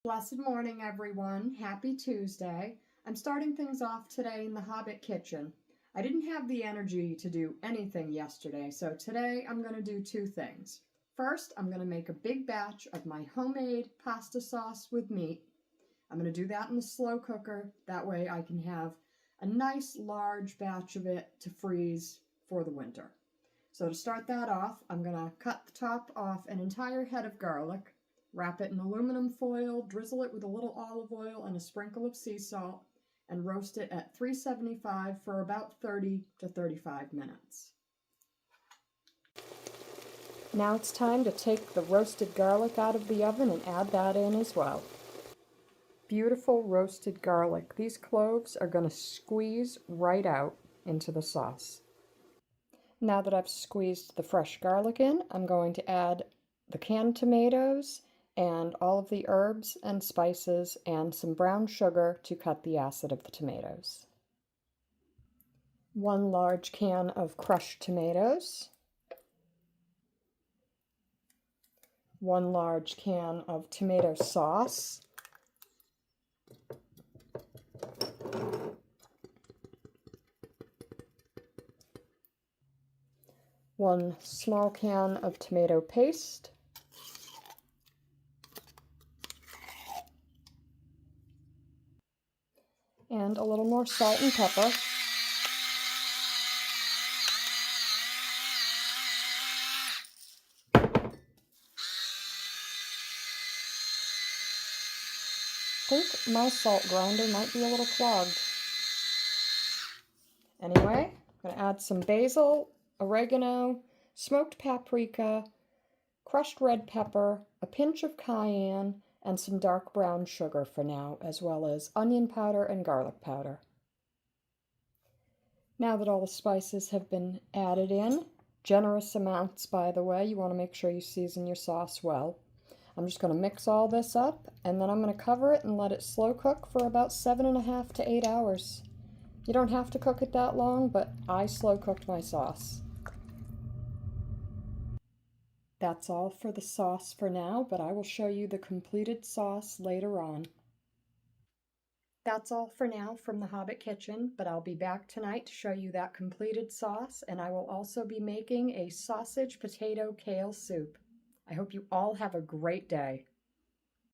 Blessed morning, everyone. Happy Tuesday. I'm starting things off today in the Hobbit Kitchen. I didn't have the energy to do anything yesterday, so today I'm going to do two things. First, I'm going to make a big batch of my homemade pasta sauce with meat. I'm going to do that in the slow cooker. That way I can have a nice large batch of it to freeze for the winter. So to start that off, I'm going to cut the top off an entire head of garlic, wrap it in aluminum foil, drizzle it with a little olive oil and a sprinkle of sea salt, and roast it at 375 for about 30 to 35 minutes. Now it's time to take the roasted garlic out of the oven and add that in as well. Beautiful roasted garlic. These cloves are going to squeeze right out into the sauce. Now that I've squeezed the fresh garlic in, I'm going to add the canned tomatoes and all of the herbs and spices and some brown sugar to cut the acid of the tomatoes. 1 large can of crushed tomatoes. 1 large can of tomato sauce. 1 small can of tomato paste. And a little more salt and pepper. I think my salt grinder might be a little clogged. Anyway, I'm going to add some basil, oregano, smoked paprika, crushed red pepper, a pinch of cayenne, and some dark brown sugar for now, as well as onion powder and garlic powder. Now that all the spices have been added in, generous amounts by the way, you want to make sure you season your sauce well. I'm just going to mix all this up, and then I'm going to cover it and let it slow cook for about 7.5 to 8 hours. You don't have to cook it that long, but I slow cooked my sauce. That's all for the sauce for now, but I will show you the completed sauce later on. That's all for now from the Hobbit Kitchen, but I'll be back tonight to show you that completed sauce, and I will also be making a sausage potato kale soup. I hope you all have a great day.